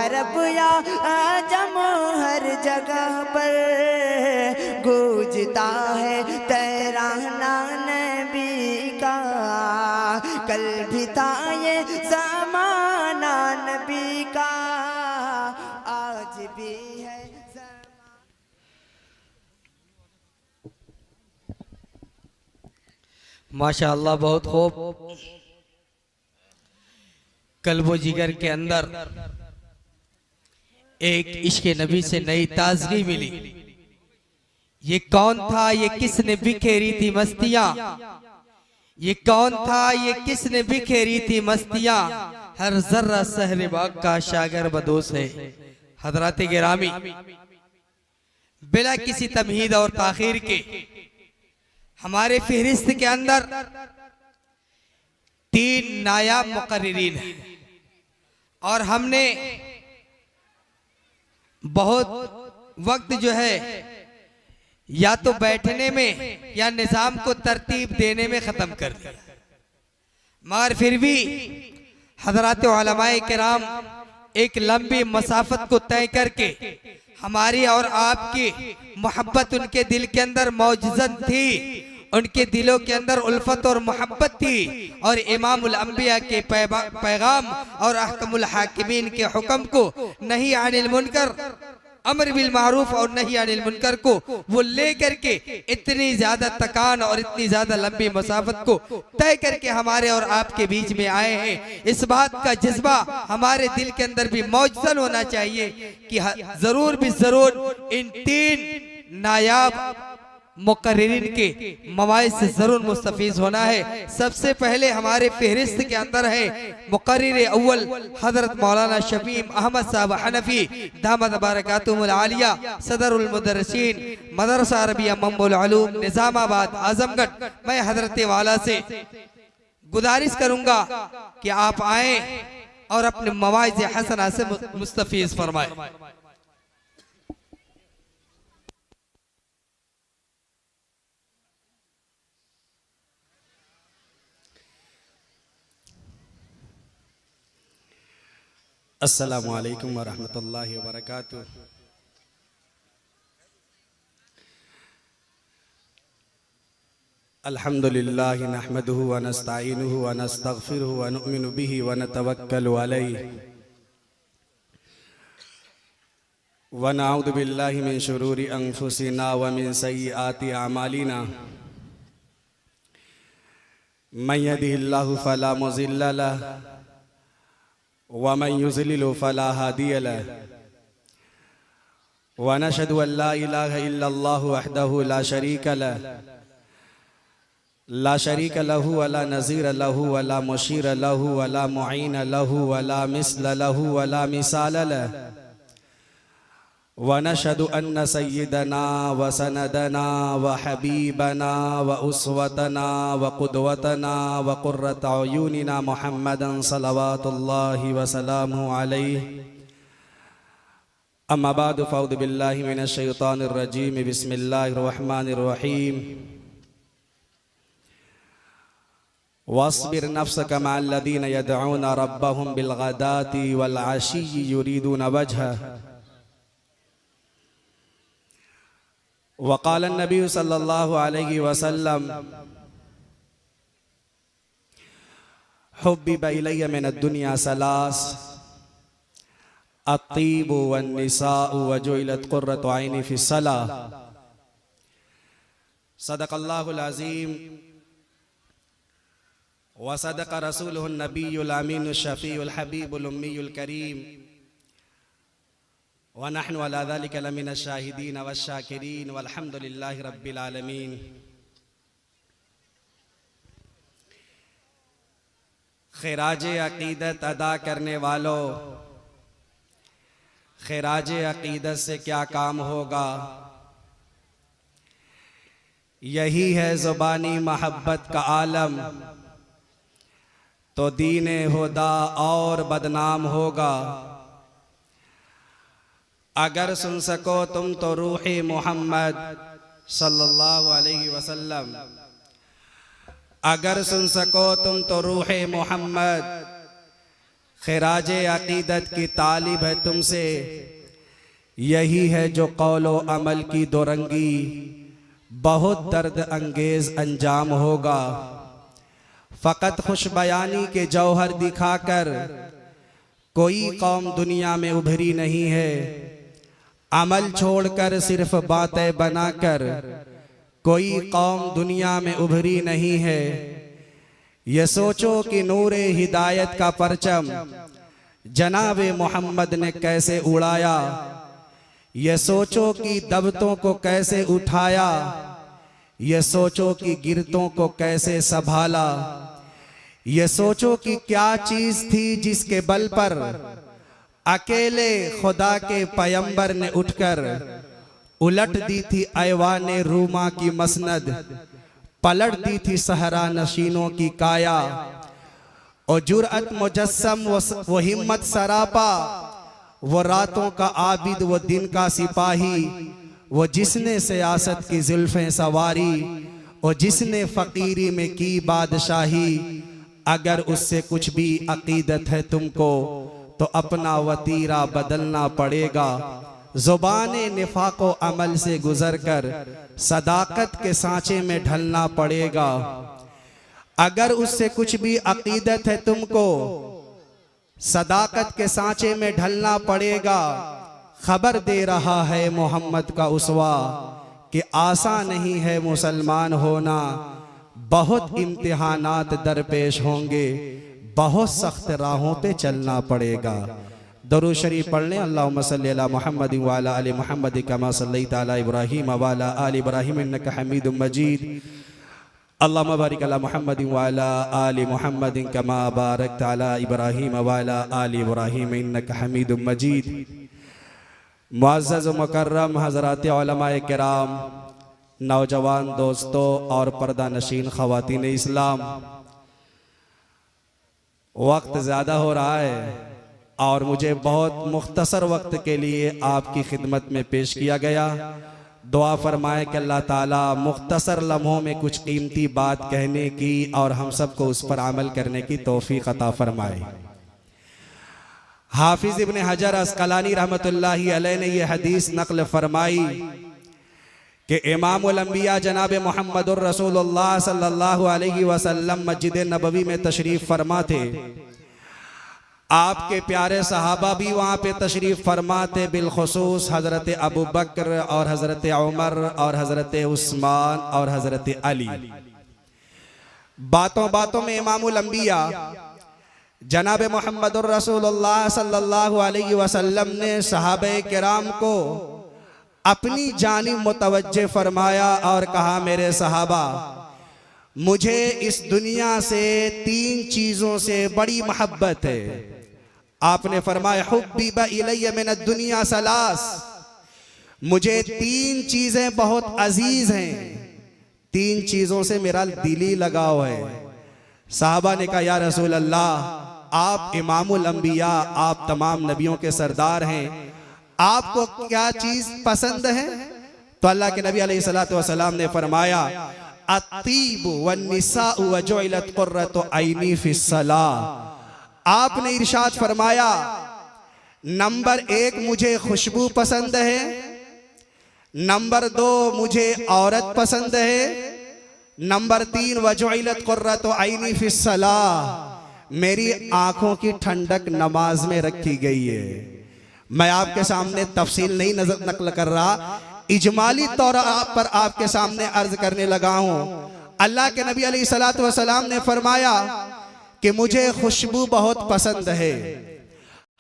अरब या आजम हर जगह पर गूंजता है तराना नबी का। कल भी था ये ज़माना नबी का, आज भी है माशाअल्लाह। बहुत खूब। कल्बो जिगर के अंदर एक इश्क नबी से नई ताजगी मिली। ये कौन था, ये किसने बिखेरी थी मस्तियां, ये कौन था, ये किसने बिखेरी थी मस्तियां, हर जर्रा सहरे बाग का शागर बदोस है। हजरात गिरामी, बिला किसी तमहीद और ताखीर के हमारे फहरिस्त के अंदर 3 नायाब मुकर्रिरीन हैं और हमने बहुत वक्त जो है या तो बैठने में या निज़ाम को तरतीब देने में ख़त्म कर दिया, मगर फिर भी हज़रात उलमाए किराम एक लंबी मसाफत को तय करके हमारी और आपकी मोहब्बत उनके दिल के अंदर मौजूद थी, उनके दिलों के अंदर उल्फत और मोहब्बत थी और इमामुल अंबिया के पैगाम और अहकमुल हाकिमीन के हुक्म को नहीं अनिल मुनकर, अमर बिल मारूफ और नहीं अनिल मुनकर को वो लेकर के इतनी ज्यादा तकान और इतनी ज्यादा लंबी मसाफत को तय करके हमारे और आपके बीच में आए हैं। इस बात का जज्बा हमारे दिल के अंदर भी मौजूद होना चाहिए कि जरूर भी जरूर इन 3 नायाब मुकर्रिरीन के मवाइद से जरूर मुस्तफीज होना है। सबसे पहले हमारे फहरिस्त के अंदर है मुकर्रिर अव्वल हजरत मौलाना शफीम अहमद साहब हनफी दामद बरकातुहुल आलिया, सदरुल मुदर्रिसीन मदरसा अरबिया मम्मुल उलूम निजामाबाद आजमगढ़। मैं हजरत वाला से गुजारिश करूंगा कि आप आए और अपने मवाइद हसना से मुस्तफीज फरमाए। अस्सलामु अलैकुम वरहमतुल्लाहि वबरकातुह। अल्हम्दुलिल्लाहि नहमदुहु व नस्तईनुहु व नस्तगफिरुहु व नुमिनु बिही व नतवक्कलु अलैहि व नऊज़ु बिल्लाहि मिन शुरूरि अंफुसिना व मिन सय्यिआति अमालिना। मन यहदिहिल्लाहु फला मुज़िल्ल लहु वमन युज़लिल फला हादिय लहु व नशहदु अल्ला इलाहा इल्लल्लाहु वहदहु ला शरीका लहु वला नज़ीर लहु वला मुशीर लहु वला मुईन लहु वला मिस्ल लहु वला मिसाल लहु व नशहदु अन्न सय्यदना व सनदना व हबीबना व उस्वतना व क़ुदवतना व क़ुर्रत अयूनिना मुहम्मदन सल्लल्लाहु व सल्लमु अलैहि। अम्मा बाद फ़अऊज़ु बिल्लाहि मिनश शैतानिर रजीम। बिस्मिल्लाहिर रहमानिर रहीम। वस्बिर नफ्सक मअल्लज़ीना यदऊना रब्बहुम बिलग़दाति वल अशिय्यि युरीदूना वजहह। वक़ाल नबी सल्लल्लाहु अलैहि वसल्लम हुब्बिब इलय्या मिनद दुनिया सलास अत्तीबु वन निसाउ व जुइलत क़ुर्रतु ऐनी फ़िस्सलाह। सदक़ल्लाहुल अज़ीम व सदक़ रसूलुहुन नबियुल अमीनुश शफ़ीउल हबीबुल उम्मीयुल करीम व नहनु अला ज़ालिका लमिनश शाहिदीन वश्शाकिरीन वल्हम्दुलिल्लाहि रब्बिल आलमीन। खिराज अक़ीदत अदा करने वालों, खिराज अक़ीदत से क्या काम होगा? यही है ज़ुबानी मोहब्बत का आलम, तो दीन हुदा और बदनाम होगा। अगर सुन सको तुम तो रूहे मोहम्मद सल्लल्लाहु अलैहि वसल्लम, अगर सुन सको तुम तो रूहे मोहम्मद खिराज अकीदत की तालिब है तुमसे, यही है जो कौलो अमल की दोरंगी, बहुत दर्द अंगेज अंजाम होगा। फ़कत खुश बयानी के जौहर दिखाकर कोई कौम दुनिया में उभरी नहीं है। अमल छोड़कर सिर्फ बातें बनाकर कोई कौम दुनिया में उभरी नहीं है। ये सोचो कि नूरे हिदायत का परचम जनाबे मोहम्मद ने कैसे उड़ाया। ये सोचो कि दबतों को कैसे उठाया। ये सोचो कि गिरतों को कैसे संभाला। ये सोचो कि क्या चीज थी जिसके बल पर अकेले खुदा के पैगंबर ने उठकर उलट दी थी ऐवान रूमा की मसनद, पलट दी थी सहरा नशीनों की काया। और जुरअत मुजस्सम वो हिम्मत सरापा, वो रातों का आबिद वो दिन का सिपाही, वो जिसने सियासत की जुल्फें सवारी और जिसने फकीरी में की बादशाही। अगर उससे कुछ भी अकीदत है तुमको तो अपना वतीरा बदलना पड़ेगा। ज़ुबाने निफाको अमल से गुजर कर सदाकत के सांचे में ढलना पड़ेगा। अगर उससे कुछ भी अकीदत है तुमको सदाकत के सांचे में ढलना पड़ेगा। खबर दे रहा है मोहम्मद का उसवा कि आसान नहीं है मुसलमान होना, बहुत इम्तिहानात दरपेश होंगे, बहुत सख्त राहों पे चलना पड़ेगा। दरूद शरीफ पढ़ लें। अल्लाहुम्मा सल्ली अला मुहम्मद व अला आलि मुहम्मद कमा सल्लैता अला इब्राहीम व अला आलि इब्राहीम इन्नका हमीदुम मजीद। अल्लाहुम्मा बारिक अला मुहम्मद व अला आलि मुहम्मद कमा बारकता अला इब्राहीम व अला आलि इब्राहीम इन्नका हमीदुम मजीद। मुअज़्ज़ज़ व मुकर्रम हज़रात उलमाए किराम, नौजवान दोस्तों और पर्दा नशीन ख़वातीन इस्लाम, वक्त ज़्यादा हो रहा है और मुझे बहुत मुख्तसर वक्त के लिए आपकी खिदमत में पेश किया गया। दुआ फरमाए कि अल्लाह ताला मुख्तसर लम्हों में कुछ कीमती बात कहने की और हम सबको उस पर अमल करने की तौफीक अता फरमाए। हाफिज इब्न हजर अस्कलानी रहमतुल्लाहि अलैह ने यह हदीस नक़ल फरमाई कि इमामुल अंबिया जनाब मोहम्मदुर रसूलुल्लाह सल्लल्लाहु अलैहि वसल्लम मस्जिद नबवी में तशरीफ फरमा थे। आपके प्यारे सहाबा भी वहाँ पे तशरीफ फरमा थे, बिलखुसूस हज़रत अबू बकर और हज़रत उमर और हज़रत उस्मान और हज़रत अली। बातों बातों में इमामुल अंबिया जनाब मोहम्मदुर रसूलुल्लाह सल्लल्लाहु अलैहि वसल्लम ने सहाबे किराम को अपनी जानिब मुतवज्जे फरमाया और कहा, मेरे सहाबा, मुझे इस दुनिया से 3 चीजों से बड़ी मोहब्बत है। आपने फरमाया, हुब्बिबा इलैया मिनद दुनिया सलास, मुझे 3 चीजें बहुत अजीज हैं, 3 चीजों से मेरा दिली लगाव है। साहबा ने कहा, या रसूल अल्लाह, आप इमामुल अंबिया, आप तमाम नबियों के सरदार हैं, आपको क्या चीज पसंद है? तो अल्लाह के नबी अलैहिस्सलातु वस्सलाम ने फरमाया, अत्तीब वन्निसाउ वजुइलत कुर्रतु ऐनी फिस्सलाह। आपने इरशाद फरमाया, नंबर 1 मुझे खुशबू पसंद है, नंबर 2 मुझे औरत पसंद है, नंबर 3 वजुइलत कुर्रतु ऐनी फिस्सलाह, मेरी आंखों की ठंडक नमाज में रखी गई है। मैं आपके सामने तफसील नहीं नकल कर रहा, इजमाली तौर पर आपके सामने अर्ज करने लगा हूं। अल्लाह के नबी अलैहिस्सलातु वस्सलाम ने फरमाया कि मुझे खुशबू बहुत पसंद है।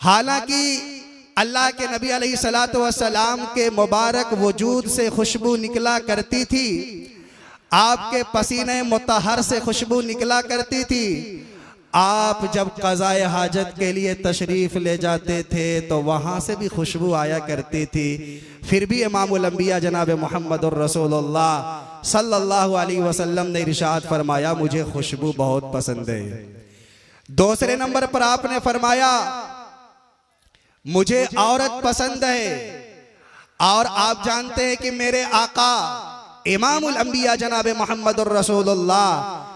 हालांकि अल्लाह के नबी अलैहिस्सलातु वस्सलाम के मुबारक वजूद से खुशबू निकला करती थी, आपके पसीने मुतहर से खुशबू निकला करती थी। आप जब क़ज़ाए हाजत के लिए तशरीफ़ ले जाते थे तो वहाँ से भी खुशबू आया करती थी। फिर भी इमामुल अंबिया जनाब मोहम्मदुर रसूलुल्लाह सल्लल्लाहु अलैहि वसल्लम ने इरशाद फरमाया, मुझे खुशबू बहुत पसंद है। दूसरे नंबर पर आपने फरमाया, मुझे औरत पसंद है। और आप जानते हैं कि मेरे आका इमामुल अंबिया जनाब मोहम्मदुर रसूलुल्लाह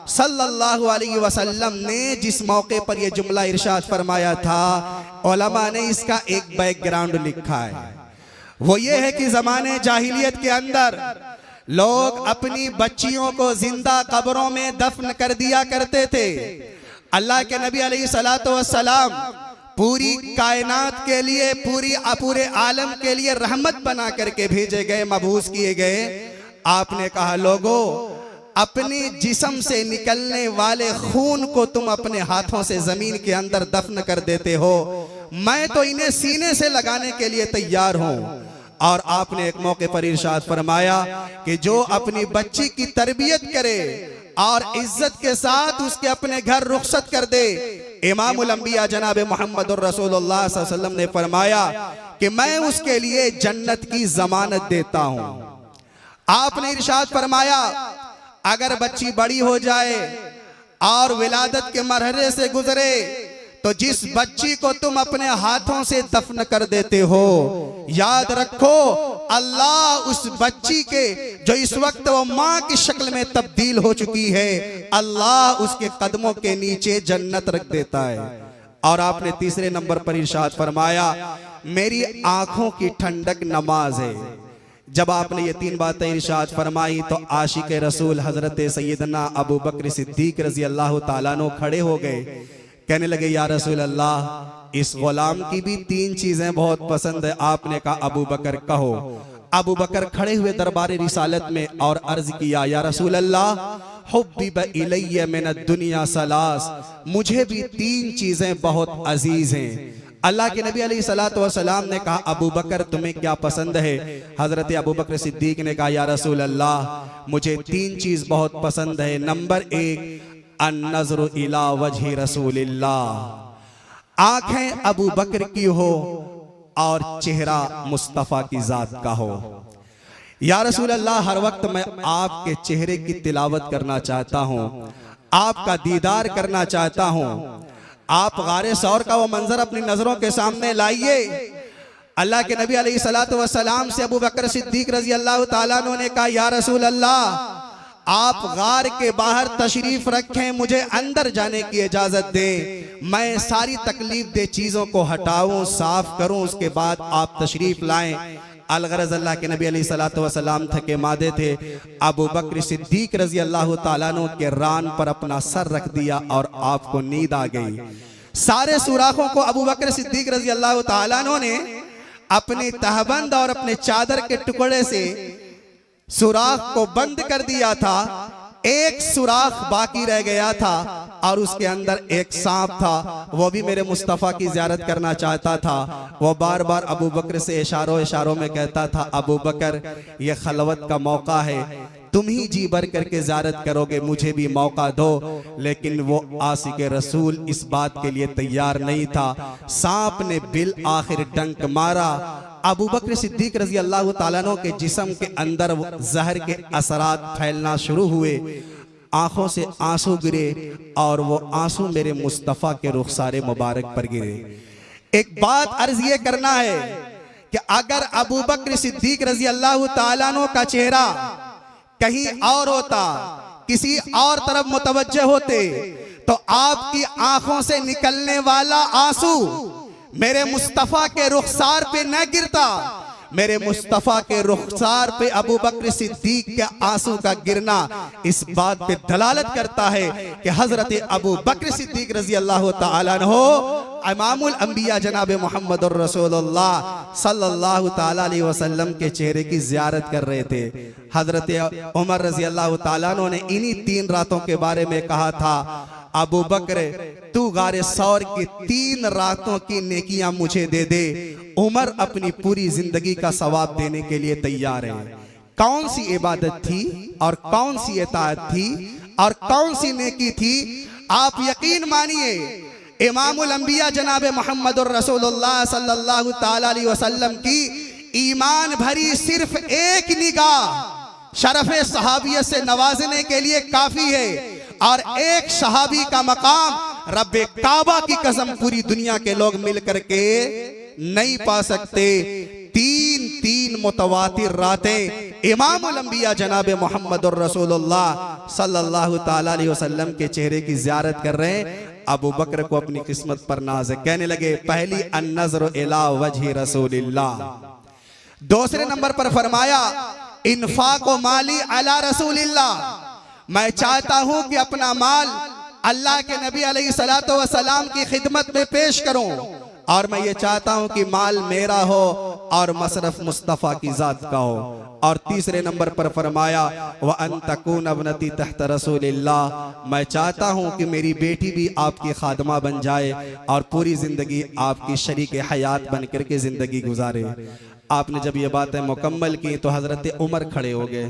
सल्लल्लाहु अलैहि वसल्लम ने जिस मौके पर यह जुमला इरशाद फरमाया था, उलमा ने इसका एक बैकग्राउंड लिखा है। वो ये है कि ज़माने जाहिलियत के अंदर लोग अपनी बच्चियों को जिंदा कब्रों में दफन कर दिया करते थे। अल्लाह के नबी अलैहिस्सलातु वस्सलाम पूरी कायनात के लिए, पूरे आलम के लिए रहमत बना करके भेजे गए, मबूस किए गए। आपने कहा, लोगों, अपने जिस्म से निकलने वाले खून को तुम अपने हाथों से जमीन के अंदर दफन कर देते हो, मैं तो इन्हें सीने से लगाने के लिए तैयार हूं। और आपने एक मौके पर इरशाद फरमाया कि जो अपनी बच्ची की तरबियत करे और इज्जत के साथ उसके अपने घर रुखसत कर दे, इमामुल अंबिया जनाब मोहम्मद रसूलुल्लाह सल्लल्लाहु अलैहि वसल्लम ने फरमाया कि मैं उसके लिए जन्नत की जमानत देता हूं। आपने इरशाद फरमाया, अगर बच्ची बड़ी हो जाए और विलादत के मरहले से गुजरे तो जिस बच्ची को तुम अपने हाथों से दफन कर देते हो, याद रखो अल्लाह उस बच्ची के, जो इस वक्त वो माँ की शक्ल में तब्दील हो चुकी है, अल्लाह उसके कदमों के नीचे जन्नत रख देता है। और आपने तीसरे नंबर पर इरशाद फरमाया, मेरी आंखों की ठंडक नमाज है। जब आपने ये तीन बातें इरशाद फरमाई तो आशिक रसूल हजरत सैयदना अबू बकर सिद्दीक रजी अल्लाह ताला अन्हु खड़े हो गए। कहने लगे, या रसूल अल्लाह, इस गुलाम की भी तीन चीजें बहुत पसंद है। आपने कहा, अबू बकर कहो। अबू बकर खड़े हुए दरबार रिसालत में और अर्ज किया, या रसूल अल्लाह, हुब्बिब इलैया मिन दुनिया सलास, मुझे भी तीन चीजें बहुत अजीज हैं। अल्लाह के नबी अलैहिस्सलातु वस्सलाम ने कहा, अबू बकर तुम्हें क्या पसंद है? हजरत अबू बकर सिद्दीक ने कहा, या रसूल अल्लाह, मुझे तीन चीज बहुत पसंद है। नंबर एक, अन्नज़्रु इला वजहि रसूलिल्लाह, आंखें अबू बकर की हो और चेहरा मुस्तफा की जात का हो। या रसूल अल्लाह, हर वक्त मैं आपके चेहरे की तिलावत करना चाहता हूँ, आपका दीदार करना चाहता हूँ। आप गारे सौर का वो मंजर अपनी नजरों के सामने लाइए। अल्लाह के नबी अलैहिस्सलातु वस्सलाम से अबू बकर सिद्दीक रजी अल्लाह ताला अन्हु ने कहा, या रसूल अल्लाह, आप गार के बाहर तशरीफ रखें, मुझे अंदर जाने की इजाजत दें, मैं सारी तकलीफ दे चीजों को हटाऊं, साफ करूं, उसके बाद आप तशरीफ लाएं। अलगरज अल्लाह के नबी अलैहिस्सलातु वस्सलाम थके मादे थे। अबू बकर सिद्दीक रजी अल्लाह ताला अन्हु के रान पर अपना सर रख दिया और आपको नींद आ गई। सारे सुराखों को अबू बकर सिद्दीक रजी अल्लाह ताला अन्हु ने अपने तहबंद और अपने चादर के टुकड़े से सुराख को बंद कर दिया था। एक सुराख बाकी रह गया था और उसके अंदर एक सांप था, वो भी मेरे मुस्तफ़ा की ज़ियारत करना चाहता था। वो बार बार अबू बकर से इशारों में कहता था, अबू बकर, ये खलवत का मौका है, तुम ही जी भर करके ज़ियारत करोगे, मुझे भी मौका दो। लेकिन वो आशिक रसूल इस बात के लिए तैयार नहीं था। सांप ने बिल आखिर डंक मारा। अबू बकर सिद्दीक रजी अल्लाह ताला अन्हु के जिस्म के अंदर जहर के असरात फैलना शुरू हुए, आंखों से आंसू गिरे और वो आंसू मेरे मुस्तफ़ा के रुखसारे मुबारक पर गिरे। एक बात अर्ज ये करना है कि अगर अबू बकर सिद्दीक रजी अल्लाह ताला अन्हु का चेहरा कहीं और होता, किसी और तरफ मुतवज्जे होते, तो आपकी आंखों से निकलने वाला आंसू मेरे मुस्तफा के रुखसार पे न गिरता। मेरे मुस्तफा के रुखसार पे अबू बकर सिद्दीक के आंसू का गिरना इस बात पे दलालत करता है कि हजरत अबू बकर सिद्दीक रजी अल्लाह ताला अन्हु इमामुल अंबिया जनाब मोहम्मद रसूलुल्लाह सल्लल्लाहु ताला अलैहि वसल्लम के चेहरे की ज़ियारत कर रहे थे। हजरत उमर रजी अल्लाह ताला अन्हु ने इन्हीं 3 रातों के बारे में कहा था, अबू बकर, तू गारे सौर की 3 रातों की नेकियां मुझे दे दे, उमर अपनी पूरी जिंदगी का सवाब देने के लिए तैयार है। कौन सी इबादत थी और कौन सी इताअत थी और कौन सी नेकी थी? आप यकीन मानिए, इमामुल अंबिया जनाब मोहम्मद रसूलुल्लाह सल्लल्लाहु ताला अलैहि वसल्लम की ईमान भरी सिर्फ एक निगाह शरफ़े सहाबियत से नवाजने के लिए काफी है। और एक सहाबी का मकाम रब्बे काबा की कसम पूरी दुनिया के लोग मिल करके नहीं पा सकते। 3 मुतवातिर रातें इमामुल अंबिया जनाब मोहम्मदुर रसूलुल्लाह सल्लल्लाहु ताला अलैहि वसल्लम के चेहरे की ज़ियारत कर रहे हैं। अबू बकर को अपनी किस्मत पर नाज है, कहने लगे पहली अन्नज़रु इला वजहि रसूलिल्लाह। दूसरे नंबर पर फरमाया इन्फाक माली अला रसूलिल्लाह, मैं चाहता हूं कि अपना माल अल्लाह के नबी अलैहिस्सलातु वस्सलाम की खिदमत में पेश करूं, और मैं ये चाहता हूं कि माल मेरा हो और मसरफ मुस्तफ़ा की जात का हो। और तीसरे नंबर पर फरमाया व अन तकून अबनती तहत रसूलिल्लाह, मैं चाहता हूं कि मेरी बेटी भी आपकी खादमा बन जाए और पूरी जिंदगी आपकी शरीक हयात बन करके जिंदगी गुजारे। आपने जब ये बातें मुकम्मल की तो हजरत उमर खड़े हो गए,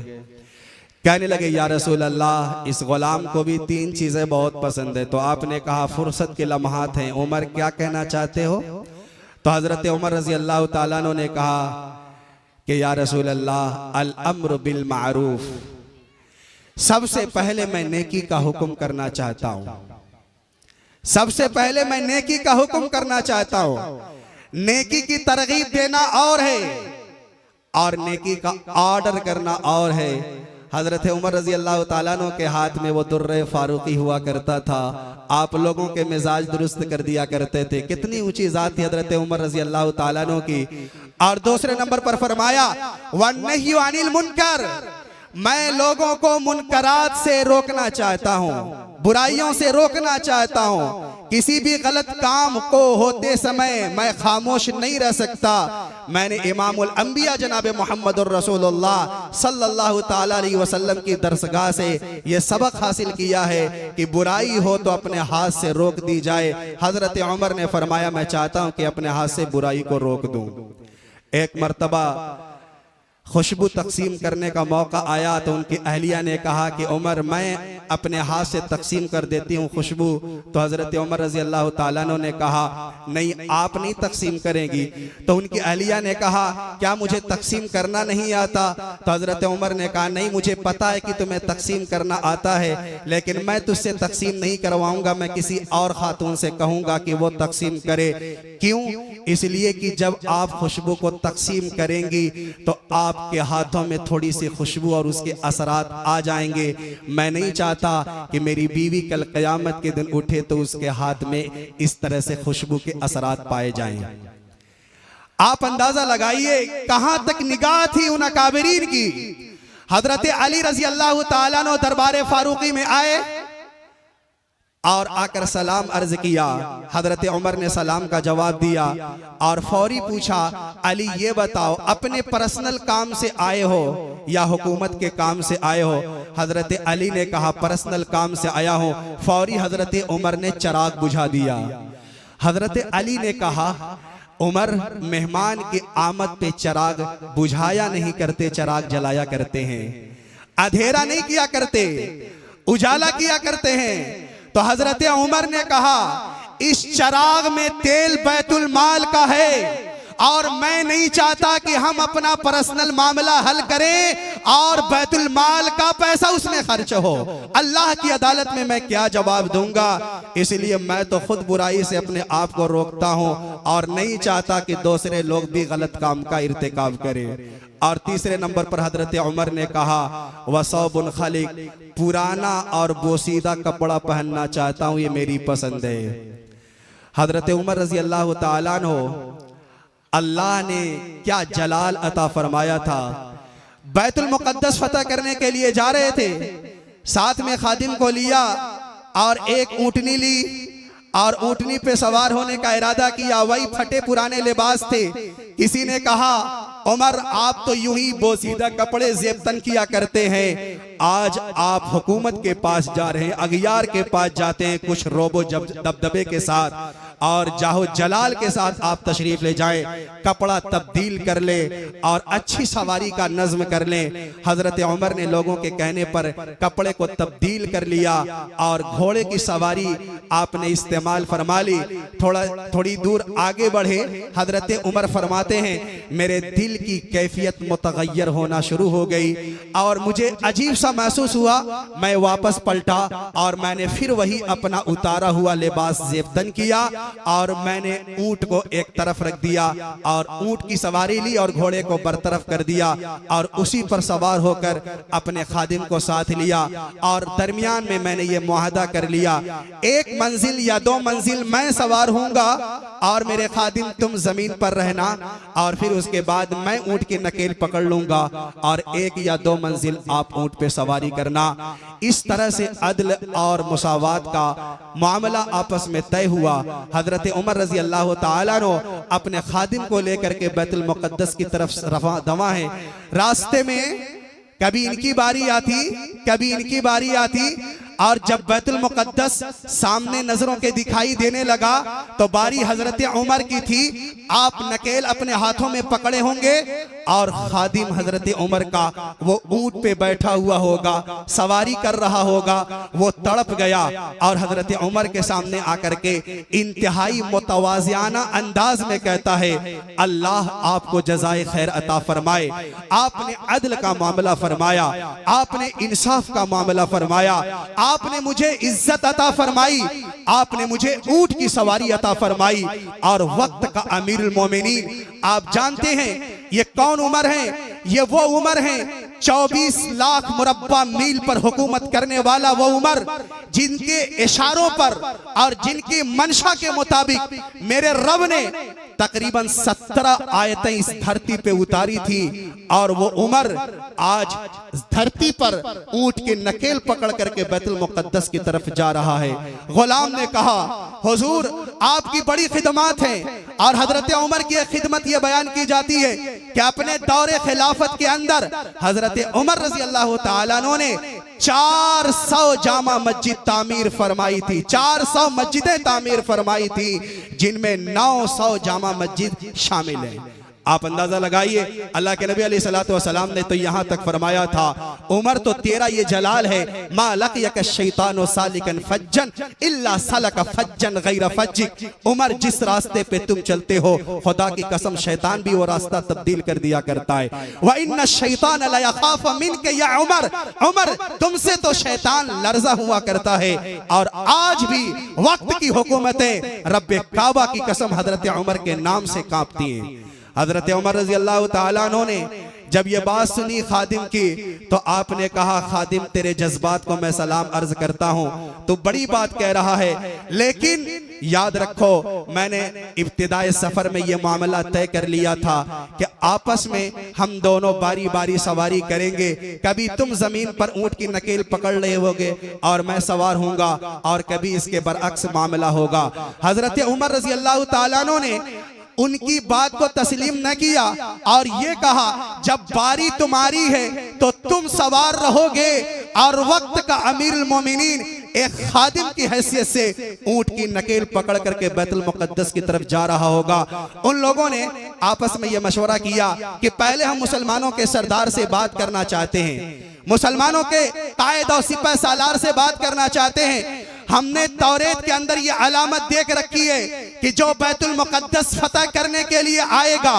कहने लगे या रसूल अल्लाह, इस गुलाम को भी तीन चीजें बहुत पसंद है। तो आपने कहा फुर्सत के लम्हात हैं, उमर क्या कहना चाहते हो? तो हजरत उमर रजी अल्लाह ताला अन्हु ने कहा कि या रसूल अल्लाह अल अम्र बिल मारूफ, सबसे पहले मैं नेकी का हुक्म करना चाहता हूं, सबसे पहले मैं नेकी का हुक्म करना चाहता हूं। नेकी की तरगीब देना और है और नेकी का ऑर्डर करना और है। हजरत उमर रजी अल्लाह ताला अन्हु के हाथ में वो दुर्रे फारूकी हुआ करता था, आप लोगों के मिजाज दुरुस्त कर दिया करते थे। कितनी ऊंची जात थी हजरत उमर रजी अल्लाह ताला अन्हु की। और दूसरे नंबर पर फरमाया वन्नह्यु अनिल मुनकर, मैं लोगों को मुनकरात से रोकना चाहता हूं, बुराइयों से रोकना चाहता हूं। किसी भी गलत काम को होते समय मैं खामोश नहीं रह सकता। मैंने इमामुल अंबिया जनाब मोहम्मदुर रसूलुल्लाह सल्लल्लाहु ताला अलैहि वसल्लम की दरसगाह से ये सबक हासिल किया है कि बुराई हो तो अपने हाथ से रोक दी जाए। हजरत उमर ने फरमाया मैं चाहता हूं कि अपने हाथ से बुराई को रोक दूं। एक मर्तबा खुशबू तकसीम करने का मौका आया तो उनकी अहलिया ने कहा कि उमर मैं अपने हाथ से तकसीम कर देती हूँ खुशबू। तो हजरत उमर रजी अल्लाह ताला अन्हु ने कहा नहीं, आप नहीं तकसीम करेंगी। तो उनकी अहलिया ने कहा क्या मुझे तकसीम करना नहीं आता? तो हजरत उमर ने कहा नहीं, मुझे पता है कि तुम्हें तकसीम करना आता है, लेकिन मैं तुझसे तकसीम नहीं करवाऊंगा, मैं किसी और खातून से कहूंगा कि वो तकसीम करे। क्यों? इसलिए कि जब आप खुशबू को तकसीम करेंगी तो आपके हाथों में थोड़ी सी खुशबू और उसके असरात आ जाएंगे। मैं नहीं चाहता कि मेरी बीवी कल क़यामत के दिन उठे तो उसके हाथ में इस तरह से खुशबू के असरात पाए जाएं। आप अंदाजा लगाइए कहां तक निगाह थी उन अकाबरीन की। हजरत अली रजी अल्लाह ताला अन्हु दरबार फारूकी में आए और आकर सलाम अर्ज किया। हजरत उमर ने सलाम का जवाब दिया और फौरी पूछा अली ये बताओ अपने पर्सनल काम से आए हो या हुकूमत के काम से आए हो? हजरत अली ने कहा पर्सनल काम से आया हूं। फौरी हजरत उमर ने चिराग बुझा दिया। हजरत अली ने कहा उमर मेहमान की आमद पे चिराग बुझाया नहीं करते, चिराग जलाया करते हैं, अंधेरा नहीं किया करते, उजाला किया करते हैं। तो हजरत उमर ने कहा इस चिराग में तेल बैतुल माल का है और मैं नहीं चाहता कि हम अपना पर्सनल मामला हल करें और बैतुल माल का पैसा उसमें खर्च हो। अल्लाह की अदालत में मैं क्या जवाब दूंगा? इसलिए मैं तो खुद बुराई से अपने आप को रोकता हूं और नहीं चाहता कि दूसरे लोग भी गलत काम का इर्तिकाब करें। और तीसरे नंबर पर हजरत उमर ने कहा वसौबुन खलिक, पुराना और बोसीदा कपड़ा पहनना चाहता हूं, ये मेरी पसंद है। हजरत उमर रजी अल्लाह ताला अन्हु अल्लाह ने क्या जलाल अता फरमाया था। बैतुल मुकद्दस फतह करने के लिए जा रहे थे, साथ में खादिम को लिया और एक ऊंटनी ली और ऊंटनी पे सवार होने का इरादा किया। वही फटे पुराने लिबास थे। किसी ने कहा उमर आप तो यूं ही बोसीदा कपड़े जेबतन किया करते हैं, आज आप हुकूमत के पास जा रहे हैं, अगियार के पास जाते हैं कुछ रोबो दबदबे के साथ और जाहो जलाल के साथ आप तशरीफ ले जाएं, कपड़ा तब्दील कर ले और अच्छी सवारी का नज्म कर ले। हजरत उमर ने लोगों के कहने पर कपड़े को तब्दील कर लिया और घोड़े की सवारी आपने इस्तेमाल फरमा ली। थोड़ी दूर आगे बढ़े हजरत उमर फरमाते हैं मेरे दिल की कैफियत मुतगय्यर होना शुरू हो गई और मुझे अजीब सा महसूस हुआ। मैं वापस पलटा और मैंने फिर वही अपना उतारा हुआ लिबास जेबतन किया और मैंने ऊंट को एक तरफ रख दिया और ऊंट की सवारी ली और घोड़े को बरतरफ कर दिया और उसी पर सवार होकर अपने खादिम को साथ लिया और दरमियान में मैंने ये मुआहदा कर लिया, एक मंजिल या 2 मंजिल मैं सवार हूंगा और मेरे खादिम तुम जमीन पर रहना और फिर उसके बाद मैं ऊंट की नकेल पकड़ लूंगा और 1 या 2 मंजिल आप ऊंट पे सवारी करना। इस तरह से अदल और मुसावात का मामला आपस में तय हुआ। हजरत उमर रजी अल्लाह ताला अन्हु अपने खादिम को लेकर के बैतुल मुक़द्दस की तरफ रफा दवा है। रास्ते में कभी इनकी बारी आती, कभी इनकी बारी आती और जब बैतुल मुक़द्दस सामने नजरों के दिखाई देने लगा तो बारी हजरत उमर की थी। आप नकेल अपने हाथों में पकड़े होंगे और खादिम हजरत उमर का वो ऊंट पे बैठा हुआ होगा, सवारी कर रहा होगा, वो तड़प गया और हजरत उमर के सामने आकर के इंतहाई मुतवाज़ियाना अंदाज में कहता है, अल्लाह आपको जज़ाए खैर अता फरमाए, आपने अदल का मामला फरमाया, आपने इंसाफ का मामला फरमाया, आपने मुझे इज्जत अता फरमाई, आपने मुझे ऊंट की सवारी अता फरमाई और वक्त का अमीरुल मोमिनीन। आप जानते हैं ये कौन उमर है? ये वो उमर है 24 लाख मुरब्बा मील पर हुकूमत करने वाला वो उमर, जिनके इशारों पर और जिनकी मंशा के मुताबिक मेरे रब ने तकरीबन 17 आयतें इस धरती पे उतारी थी और वो उमर आज धरती पर ऊंट के नकेल पकड़ करके बैतुल मुक़द्दस की तरफ जा रहा है। गुलाम ने कहा, हुजूर आपकी बड़ी खिदमत है और हजरत उमर की खिदमत ये बयान की जाती है कि अपने दौरे खिलाफत के अंदर हजरत उमर रजी अल्लाह ताला अन्हु ने 400 जामा मस्जिद तामीर फरमाई थी, 400 मस्जिदें तामीर फरमाई थी, जिनमें 900 जामा मस्जिद शामिल है। आप अंदाजा लगाइए, अल्लाह के नबी अलैहिस्सलातु वस्सलाम ने तो यहाँ तक फरमाया था, उमर तो तेरा ये जलाल है, मा लक़ियक शैतानु सालिकन फज्जन इल्ला सलक फज्जन गैर फज्जिक। उमर जिस रास्ते पे तुम चलते हो, खुदा की कसम शैतान भी वो रास्ता तब्दील कर दिया करता है। व इन्ना शैतान ला यखाफ मिनक या उमर, उमर तुमसे तो शैतान लर्जा हुआ करता है। और आज भी वक्त की हुकूमतें रब्बे काबा की कसम हजरत उमर के नाम से कांपती हैं। हजरत उमर रजी अल्लाह ताला अन्हु ने जब ये बात सुनी खादिम की तो आपने कहा, खादिम तेरे जज्बात को मैं सलाम अर्ज करता हूँ, तो बड़ी बात कह रहा है, लेकिन याद रखो मैंने इब्तिदाए सफर में ये मामला तय कर लिया था कि आपस में हम दोनों बारी बारी सवारी करेंगे, कभी तुम जमीन पर ऊंट की नकेल पकड़ रहे होगे और मैं सवार हूंगा और कभी इसके बरअक्स मामला होगा। हजरत उमर रजी अल्लाह ताला अन्हु ने उनकी बात को तस्लीम न किया और ये कहा, जब बारी तुम्हारी है तो तुम सवार रहोगे और वक्त का अमीरुल मोमिनीन एक खादिम की हैसियत से ऊंट की नकेल पकड़ करके बैतुल मुक़द्दस की तरफ जा रहा होगा। उन लोगों ने आपस में यह मशवरा किया कि पहले हम मुसलमानों के सरदार से बात करना चाहते हैं, मुसलमानों के कायद और सिपह सालार से बात करना चाहते हैं। हमने तौरेत के अंदर ये अलामत देख रखी है कि जो बैतुल मुक़द्दस फतह करने के लिए आएगा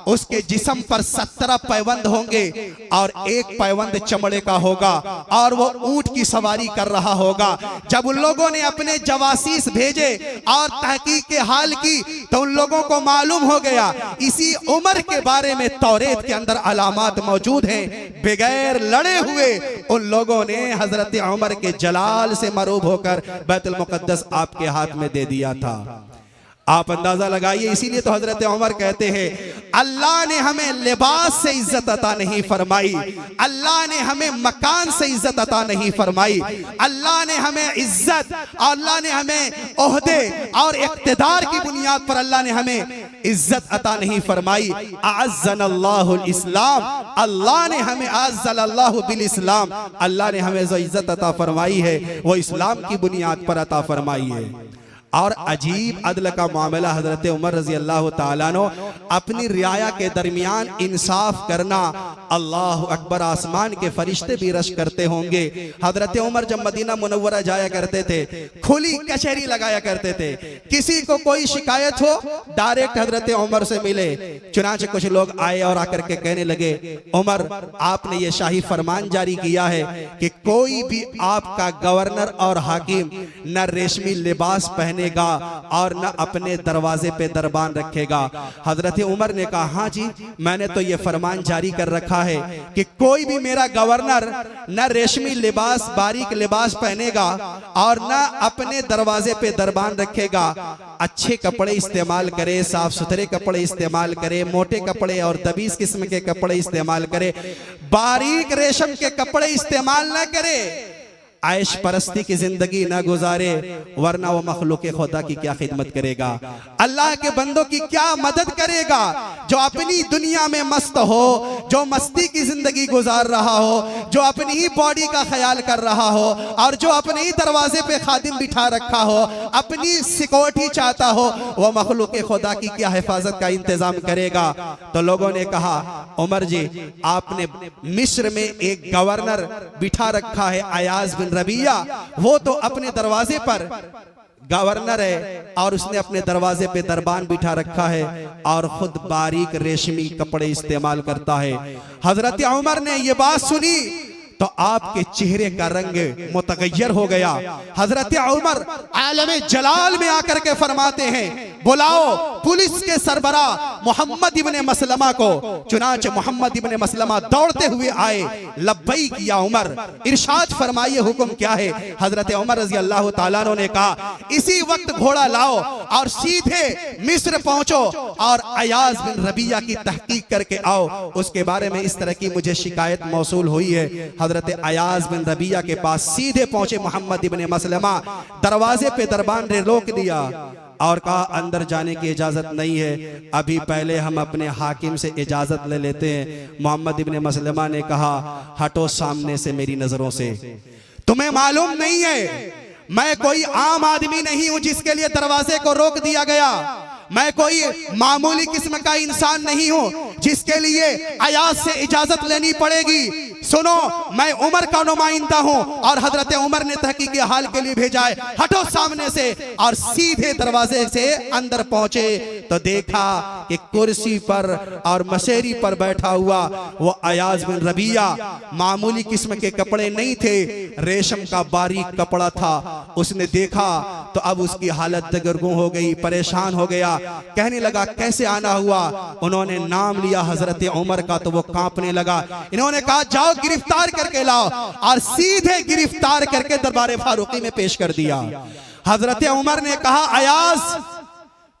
उसके जिस्म पर 17 पैबंद होंगे और एक पैबंद चमड़े का होगा और वो ऊंट की सवारी कर रहा होगा। जब उन लोगों ने अपने जवासीस भेजे और तहकीक के हाल की तो उन लोगों को मालूम हो गया इसी उमर के बारे में तौरेत के अंदर अलामत मौजूद हैं। बगैर लड़े हुए उन लोगों ने हजरत उमर के जलाल से मरूब होकर बैतुल मुक़द्दस आपके हाथ में दे दिया था। आप अंदाजा लगाइए, इसीलिए तो हजरत उमर कहते हैं, अल्लाह ने हमें लिबास से इज्जत अता नहीं फरमाई, अल्लाह ने हमें मकान से इज्जत अता नहीं फरमाई, अल्लाह ने हमें इज्जत, अल्लाह ने हमें ओहदे और इक़्तिदार की बुनियाद पर अल्लाह ने हमें इज्जत अता नहीं फरमाई। अअज़्ज़नल्लाहुल इस्लाम, अल्लाह ने हमें अअज़्ज़लल्लाहु बिल इस्लाम, अल्लाह ने हमें जो इज्जत अता फरमाई है वो इस्लाम की बुनियाद पर अता फरमाई है। और अजीब अदल का मामला हजरत उमर रजी अल्लाह ताला अन्हु अपनी रियाया के दरमियान इंसाफ करना, अल्लाह अकबर, आसमान के फरिश्ते भी रश करते होंगे। हजरत उमर जब मदीना मुनव्वरा जाया करते थे खुली कचहरी लगाया करते थे, किसी को कोई शिकायत हो डायरेक्ट हजरत उमर से मिले। चुनांचे कुछ लोग आए और आकर के कहने लगे, उमर आपने ये शाही फरमान जारी किया है कि कोई भी आपका गवर्नर और हाकिम न रेशमी लिबास पहने पहनेगा और न अपने दरवाजे पे दरबान रखेगा। हजरत उमर ने कहा हाँ जी, मैंने तो ये फरमान जारी कर रखा है कि कोई भी मेरा गवर्नर न रेशमी लिबास बारीक लिबास पहनेगा और न अपने दरवाजे पे दरबान रखेगा। अच्छे कपड़े इस्तेमाल करे, साफ सुथरे कपड़े इस्तेमाल करे, मोटे कपड़े और दबीस किस्म के कपड़े इस्तेमाल करे, बारीक रेशम के कपड़े इस्तेमाल न करे, आयश परस्ती की जिंदगी ना गुजारे, वरना वो मखलूक खुदा की क्या खिदमत करेगा, अल्लाह के बंदों की क्या मदद करेगा। जो अपनी दुनिया में मस्त हो, जो मस्ती की जिंदगी गुजार रहा हो, जो अपनी ही बॉडी का ख्याल कर रहा हो और जो अपने ही दरवाजे पे खादिम बिठा रखा हो, अपनी सिक्योरिटी चाहता हो, वो मखलूक खुदा की क्या हिफाजत का इंतजाम करेगा। तो लोगों ने कहा उमर जी, आपने मिस्र में एक गवर्नर बिठा रखा है अयाज बिन रबिया, वो तो अपने दरवाजे पर गवर्नर है और उसने अपने दरवाजे पे दरबान बिठा रखा है और खुद बारीक रेशमी कपड़े इस्तेमाल करता है। हजरत उमर ने ये बात सुनी तो आपके चेहरे का रंग मुतगय्यर हो गया। हजरत उमर आलमे जलाल में आकर के फरमाते हैं, बुलाओ पुलिस के सरबरा मोहम्मद इब्ने मसलमा को। चुनांचे मोहम्मद इब्ने मसलमा दौड़ते हुए आए। लब्बैक या उमर, इरशाद फरमाइए हुक्म क्या है। हजरत उमर रजी अल्लाह ताला अन्हु ने कहा, इसी वक्त घोड़ा लाओ और सीधे मिस्र पहुंचो और अयाज बिन रबिया की तहकीक करके आओ। उसके बारे में इस तरह की मुझे शिकायत मौसूल हुई है। हजरत अयाज बिन रबिया के पास सीधे पहुंचे मोहम्मद इब्ने मसलमा, दरवाजे पे दरबान ने रोक दिया और कहा अंदर जाने की इजाजत नहीं है, अभी पहले हम अपने हाकिम से इजाजत ले लेते हैं। मोहम्मद इब्ने मसलमा ने कहा, हटो सामने से मेरी नजरों से, तुम्हें मालूम नहीं है मैं कोई आम आदमी नहीं हूं जिसके लिए दरवाजे को रोक दिया गया। मैं कोई मामूली किस्म का इंसान नहीं हूं जिसके लिए अयाज से इजाजत लेनी पड़ेगी। सुनो, मैं उमर का नुमाइंदा हूं और हजरत उमर ने तहकीक हाल के लिए भेजा है, हटो सामने से। और सीधे दरवाजे से अंदर पहुंचे तो देखा कि कुर्सी पर और मशेरी पर बैठा हुआ वो अयाज बिन रबिया, मामूली किस्म के कपड़े नहीं थे, रेशम का बारीक कपड़ा था। उसने देखा तो अब उसकी हालत दगरगुं हो गई, परेशान हो गया। कहने लगा कैसे आना हुआ। उन्होंने नाम लिया हजरत उमर का तो वो कांपने लगा। इन्होंने कहा जाओ गिरफ्तार करके लाओ और सीधे गिरफ्तार करके दरबार फारूकी में पेश कर दिया। हजरत उमर ने कहा, अयाज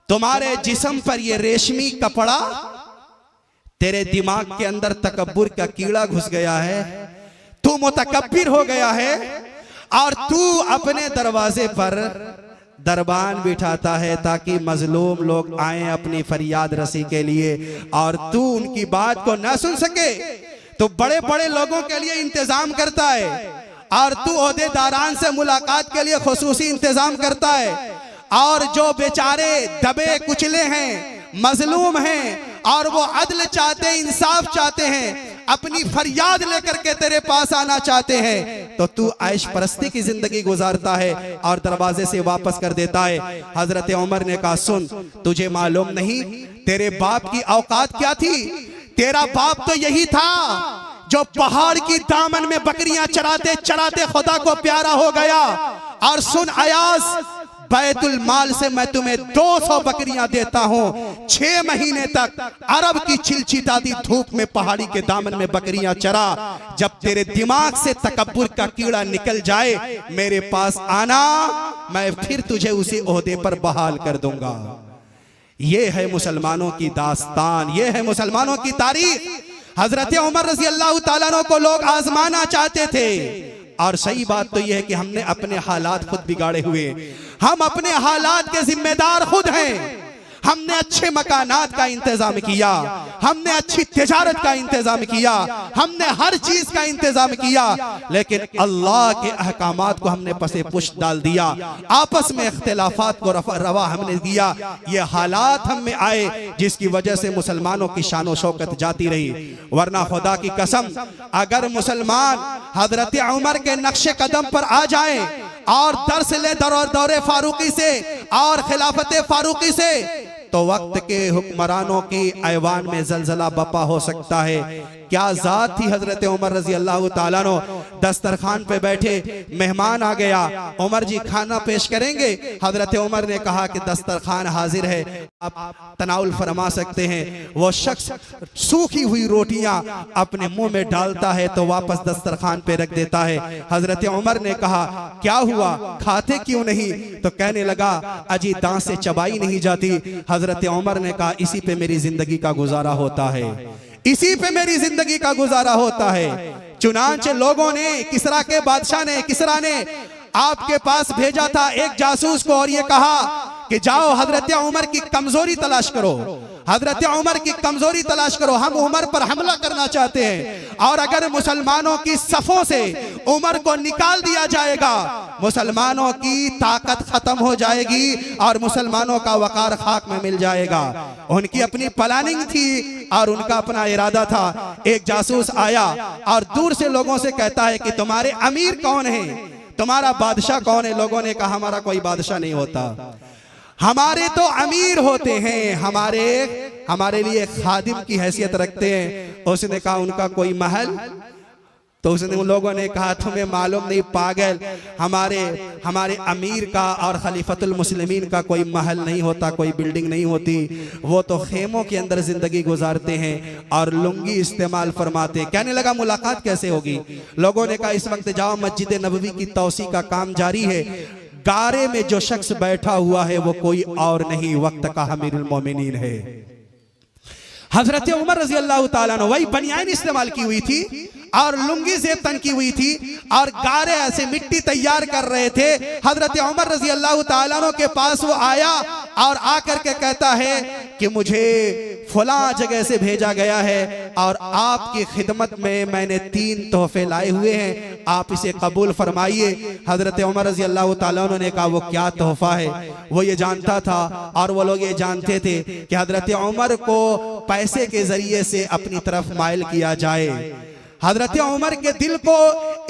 तुम्हारे जिस्म पर ये रेशमी कपड़ा, तेरे दिमाग के अंदर तकब्बुर का कीड़ा घुस गया है, तू मुतकब्बिर हो गया है और तू अपने दरवाजे पर दरबान बिठाता है ताकि मजलूम लोग आए अपनी फरियाद रसी के लिए और तू उनकी बात को ना सुन सके तो बड़े बड़े लोगों के लिए इंतजाम करता है और तू ओहदेदारान से मुलाकात के लिए खुसूसी इंतजाम करता है। और जो बेचारे दबे कुचले हैं, मजलूम हैं और वो अदल चाहते हैं, इंसाफ चाहते हैं, अपनी फरियाद लेकर के तेरे पास आना चाहते हैं, तो तू ऐश परस्ती की जिंदगी गुजारता है और दरवाजे से वापस कर देता है। हजरत उमर ने कहा, सुन, तुझे मालूम नहीं तेरे बाप की औकात क्या थी? तेरा बाप तो यही था जो पहाड़ की दामन में बकरियां चराते चराते खुदा को प्यारा हो गया। और सुन अयाज, बैतुल माल से मैं तुम्हें 200 बकरियां देता हूं, 6 महीने तक अरब की चिलचिलाती धूप में पहाड़ी के दामन में बकरियां चरा। जब तेरे दिमाग से तकब्बुर का कीड़ा निकल जाए मेरे पास आना, मैं फिर तुझे उसी ओहदे पर बहाल कर दूंगा। ये है मुसलमानों की दास्तान, ये है मुसलमानों की तारीख। हजरत उमर रजी अल्लाह ताला अन्हु को लोग आजमाना चाहते थे और सही बात तो यह है कि हमने अपने हालात खुद बिगाड़े हुए, हम अपने हालात के जिम्मेदार खुद हैं। हमने अच्छे मकानात का इंतजाम किया, हमने अच्छी तिजारत का इंतजाम किया, हमने हर चीज का इंतजाम किया, लेकिन अल्लाह के अहकामात को हमने पसे पुष्ट डाल दिया, आपस में इख्तिलाफात को रवा हमने दिया। ये हालात हम में आए जिसकी वजह से मुसलमानों की शान शौकत जाती रही। वरना खुदा की कसम, अगर मुसलमान हजरत उमर के नक्शे कदम पर आ जाए और दर्स ले दौरे फारूकी से और खिलाफत फारूकी से, तो वक्त के हुक्मरानों की ऐवान में जलजला बपा हो सकता है। क्या जात थी हजरत उमर रजी अल्लाह ताला अन्हु। दस्तरखान पे बैठे, मेहमान आ गया, उमर जी खाना पेश करेंगे। हजरत उमर ने कहा कि दस्तरखान हाजिर है, आप तनाउल फरमा सकते हैं। वो शख्स सूखी हुई रोटियां अपने मुंह में डालता है तो वापस दस्तरखान पे रख देता है। हजरत उमर ने कहा क्या हुआ, खाते क्यों नहीं? तो कहने लगा अजी दांत से चबाई नहीं जाती। हजरत उमर ने कहा इसी पे मेरी जिंदगी का गुजारा होता है, इसी पे मेरी जिंदगी का गुजारा होता है। चुनांचे लोगों ने, किसरा के बादशाह ने, किसरा ने आपके पास भेजा था एक जासूस को और ये कहा कि जाओ हजरत उमर की कमजोरी तलाश करो, हजरत उमर की कमजोरी तलाश करो, हम उमर पर हमला करना चाहते हैं और अगर मुसलमानों की सफों से उमर को निकाल दिया जाएगा, मुसलमानों की ताकत खत्म हो जाएगी और मुसलमानों का वकार खाक में मिल जाएगा। उनकी अपनी प्लानिंग थी और उनका अपना इरादा था। एक जासूस आया और दूर से लोगों से कहता है कि तुम्हारे अमीर कौन है, तुम्हारा बादशाह कौन है? लोगों ने कहा हमारा कोई बादशाह नहीं होता, हमारे तो अमीर होते हैं, हमारे लिए खादिम की हैसियत रखते हैं। उसने कहा उनका कोई महल? तो उसने उन लोगों ने कहा तुम्हें मालूम नहीं पागल, हमारे अमीर का और खलीफतुल मुस्लिमीन का कोई महल नहीं होता, कोई बिल्डिंग नहीं होती, वो तो खेमों के अंदर जिंदगी गुजारते हैं और लुंगी इस्तेमाल फरमाते। कहने लगा मुलाकात कैसे होगी? लोगों ने कहा इस वक्त जाओ, मस्जिद नबवी की तौसी का काम जारी है, गारे में जो शख्स बैठा हुआ है वो कोई और नहीं, वक्त का अमीरुल मोमिनीन है। हजरत उमर रजी अल्लाह ताला ने वही बनियान इस्तेमाल की हुई थी और लुंगी से तन की हुई थी और गारे ऐसे मिट्टी तैयार कर रहे थे। हजरत उमर रजी अल्लाह ताला अन्हु के पास वो आया और आकर के कहता है कि मुझे फला जगह से भेजा गया है और आपकी खिदमत में मैंने 3 तोहफे लाए हुए हैं, आप इसे कबूल फरमाइए। हजरत उमर रजी अल्लाह ताला अन्हु ने कहा वो क्या तोहफा है? वो ये जानता था और वो लोग ये जानते थे कि हजरत उमर को पैसे के जरिए से अपनी तरफ माइल किया जाए, हजरत उमर के दिल को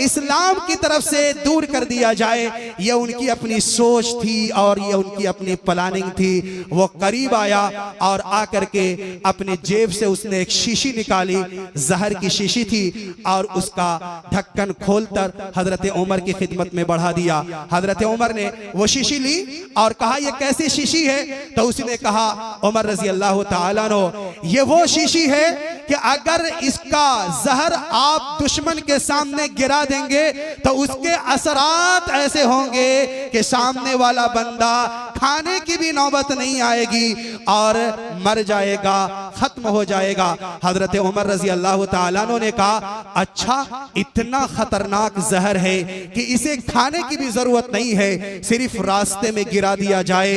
इस्लाम की तरफ से दूर कर दिया जाए, ये उनकी अपनी सोच थी और ये उनकी अपनी प्लानिंग थी। वो करीब आया और आकर के अपने जेब से उसने एक शीशी निकाली, जहर की शीशी थी और उसका ढक्कन खोलकर हजरत उमर की खिदमत में बढ़ा दिया। हजरत उमर ने वो शीशी ली और कहा ये कैसी शीशी है? तो उसने कहा उमर रजी अल्लाह ताला अन्हु ये वो शीशी है कि अगर इसका जहर आप दुश्मन के सामने गिरा देंगे तो उसके असरात ऐसे होंगे कि सामने वाला बंदा खाने की भी नौबत नहीं आएगी और मर जाएगा, खत्म हो जाएगा। हजरत उमर रजी अल्लाह ताला अन्हु ने कहा अच्छा इतना खतरनाक जहर है कि इसे खाने की भी जरूरत नहीं है, सिर्फ रास्ते में गिरा दिया जाए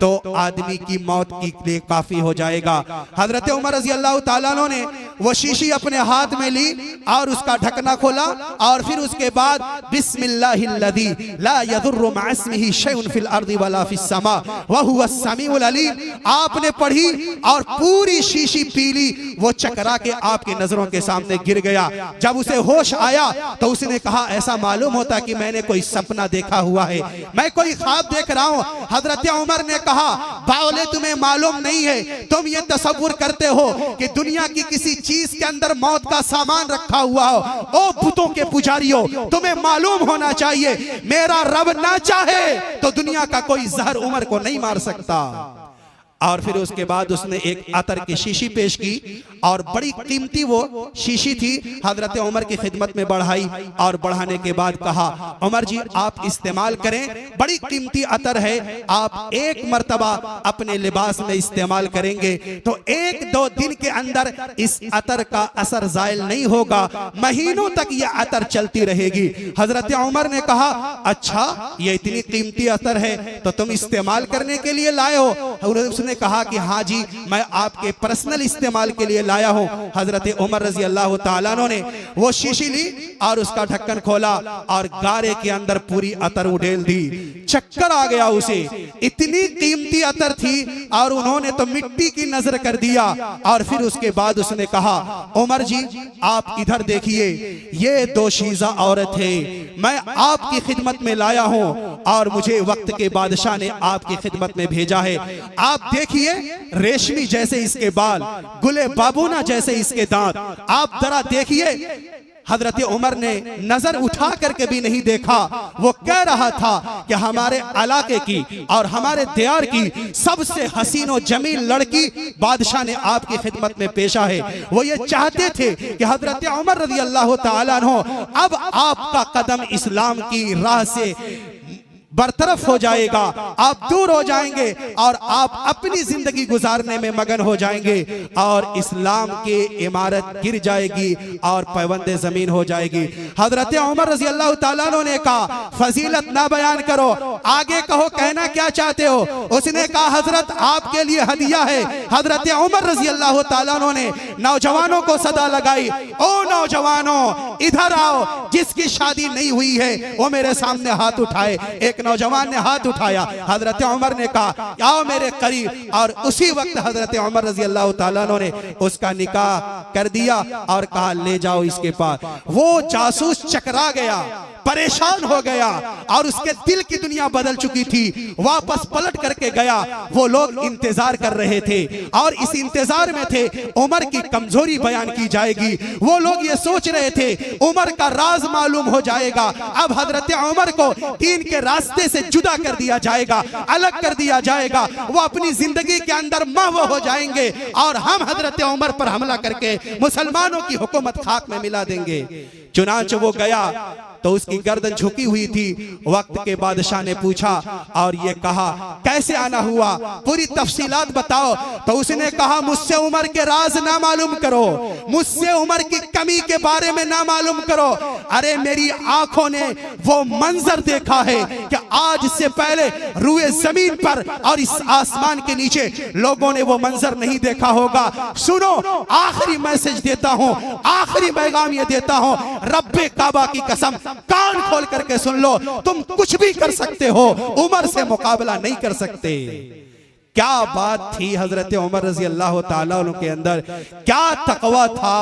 तो आदमी की मौत के लिए काफी हो जाएगा। हजरत उमर रजी अल्लाह ताला अन्हु ने वो शीशी अपने हाथ में ली और उसका ढकना खोला और फिर उसके बाद बिस्मिल्लाहिल्लज़ी ला यदुर्रु मअ इस्मिही शैउन फिल अर्दि वला फिस समा व हुवस समीउल अलीम आपने पढ़ी और पूरी शीशी पीली। वो चकरा के आपकी नजरों के सामने गिर गया। जब उसे होश आया तो उसने कहा ऐसा मालूम होता कि मैंने कोई सपना देखा हुआ है, मैं कोई ख्वाब देख रहा हूं। हजरत उमर ने कहा बावले तुम्हें मालूम नहीं है, तुम ये तसव्वुर करते हो कि दुनिया की किसी चीज के अंदर मौत का सामान रखा हुआ हो। ओ बुतों के पुजारियों, तुम्हें मालूम होना चाहिए मेरा रब ना चाहे तो दुनिया का कोई जहर उमर को नहीं मार सकता। और फिर उसके बाद उसने एक अतर की शीशी पेश की और बड़ी कीमती वो शीशी थी, हजरत उमर की खिदमत में बढ़ाई और बढ़ाने के बाद कहा उमर जी आप इस्तेमाल करें, बड़ी कीमती अतर है, आप एक मर्तबा अपने लिबास में इस्तेमाल करेंगे तो 1-2 दिन के अंदर इस अतर का असर जायल नहीं होगा, महीनों तक ये अतर चलती रहेगी। हजरत उमर ने कहा अच्छा ये इतनी कीमती अतर है तो तुम इस्तेमाल करने के लिए लाए हो? ने कहा कि हाँ जी मैं आपके पर्सनल इस्तेमाल के लिए लाया हूं। हजरत उमर रजी अल्लाह ताला अन्हु ने वो शीशी ली और उसका ढक्कन खोला और गारे के अंदर पूरी अतर उड़ेल दी। चक्कर आ गया उसे, इतनी कीमती अतर थी और उन्होंने तो मिट्टी की नजर कर दिया। और फिर उसके बाद उसने कहा उमर जी आप इधर देखिए, ये दोशीज़ा औरत है, मैं आपकी खिदमत में लाया हूं और मुझे वक्त के बादशाह ने आपकी खिदमत में भेजा है। आप देखिए रेशमी जैसे इसके बाल, गुले बाबूना जैसे इसके दांत, आप जरा देखिए। हजरत उमर ने नजर उठा करके भी नहीं देखा। वो कह रहा था कि हमारे इलाके की और हमारे दियार की सबसे हसीन और जमील लड़की बादशाह ने आपकी खिदमत में पेशा है। वो ये चाहते थे कि हजरत उमर रज़ी अल्लाह ताला अन्हो अब आपका कदम इस्लाम की राह से बरतरफ हो जाएगा, आप दूर हो जाएंगे और आप अपनी जिंदगी गुजारने में मगन हो जाएंगे और इस्लाम की इमारत गिर जाएगी और पैबंद जमीन हो जाएगी। हजरत उमर रज़ी अल्लाह ताला अन्हु ने कहा फजीलत ना बयान करो, आगे कहो कहना क्या चाहते हो। उसने कहा हजरत आपके लिए हदिया है। हजरत उमर रज़ी अल्लाह ताला अन्हु ने नौजवानों को सदा लगाई, ओ नौजवानों इधर आओ, जिसकी शादी नहीं हुई है वो मेरे सामने हाथ उठाए। एक नौजवान ने हाथ उठाया, हजरत उमर ने कहा आओ मेरे करीब, और उसी वक्त हजरत उमर रज़ी अल्लाह ताला अन्हु ने उसका निकाह कर दिया और कहा ले जाओ इसके पास। वो जासूस चकरा गया, परेशान हो गया और उसके दिल की दुनिया बदल चुकी थी। वापस पलट करके गया, वो लोग इंतजार कर रहे थे और इस इंतजार में थे उमर की कमजोरी बयान की जाएगी। वो लोग ये सोच रहे थे उमर का राज मालूम हो जाएगा, अब हजरत उमर को दीन के रास्ते से जुदा कर दिया जाएगा, अलग कर दिया जाएगा, वो अपनी जिंदगी के अंदर महव हो जाएंगे और हम हजरत उमर पर हमला करके मुसलमानों की हुकूमत खाक में मिला देंगे। चुनांचे वो गया तो उसकी गर्दन झुकी हुई थी। वक्त के बादशाह ने पूछा और ये कहा कैसे आना हुआ, पूरी तफसीलात बताओ। तो उसने कहा मुझसे उमर के राज ना मालूम करो, मुझसे उमर की कमी के बारे में ना मालूम करो। अरे मेरी आंखों ने वो मंजर देखा है कि आज से पहले रुए जमीन पर और इस आसमान के नीचे लोगों ने वो मंजर नहीं देखा होगा। सुनो, आखिरी मैसेज देता हूं, आखिरी पैगाम ये देता हूं, रब्बे काबा की कसम, कान खोल करके सुन लो, तुम कुछ भी कर सकते हो, उमर से मुकाबला नहीं कर सकते। क्या बात थी हजरत उमर रज़ी अल्लाह ताला अन्हु के अंदर, क्या तकवा था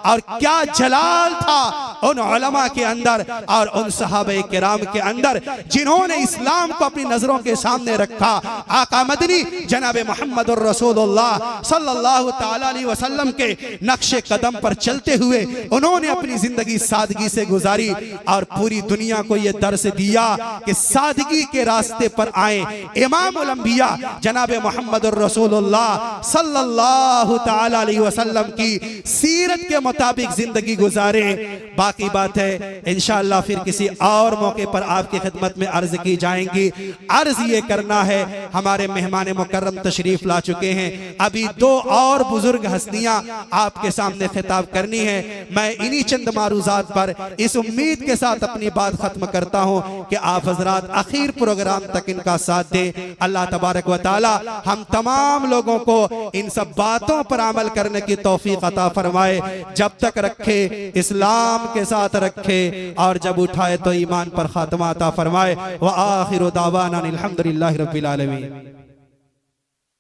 और क्या जलाल था उन उलमा के अंदर और उन सहाबे किराम के अंदर जिन्होंने इस्लाम को अपनी नजरों के सामने रखा। आका मदनी जनाब मोहम्मद रसूलुल्लाह सल्लल्लाहु ताला अलैहि वसल्लम के नक्शे कदम पर चलते हुए उन्होंने अपनी जिंदगी सादगी से गुजारी और पूरी दुनिया को यह दर्स दिया कि सादगी के रास्ते पर आए। इमामुल अंबिया जनाब मोहम्मद रसूलुल्लाह सल्लल्लाहु ताला अलैहि वसल्लम की सीरत के मुताबिक जिंदगी गुजारे। बाकी बात है इंशाअल्लाह फिर किसी और मौके पर आपकी खिदमत में अर्ज की जाएंगी। अर्ज ये करना है, हमारे मेहमान मुकर्रम तशरीफ ला चुके हैं, अभी दो और बुजुर्ग हस्तियां आपके सामने खिताब करनी है। मैं इन्हीं चंद मारूजात पर इस उम्मीद के साथ अपनी बात खत्म करता हूं कि आप हजरात आखिर प्रोग्राम तक इनका साथ दें। अल्लाह तबारक व तआला हम तमाम लोगों को इन सब बातों पर अमल करने की तौफीक अता फरमाए, जब तक रखे इस्लाम के साथ रखे और जब उठाए तो ईमान पर खात्मा अता फरमाए। व आखिरु दावाना अनिल हम्दुलिल्लाहि रब्बिल आलमीन।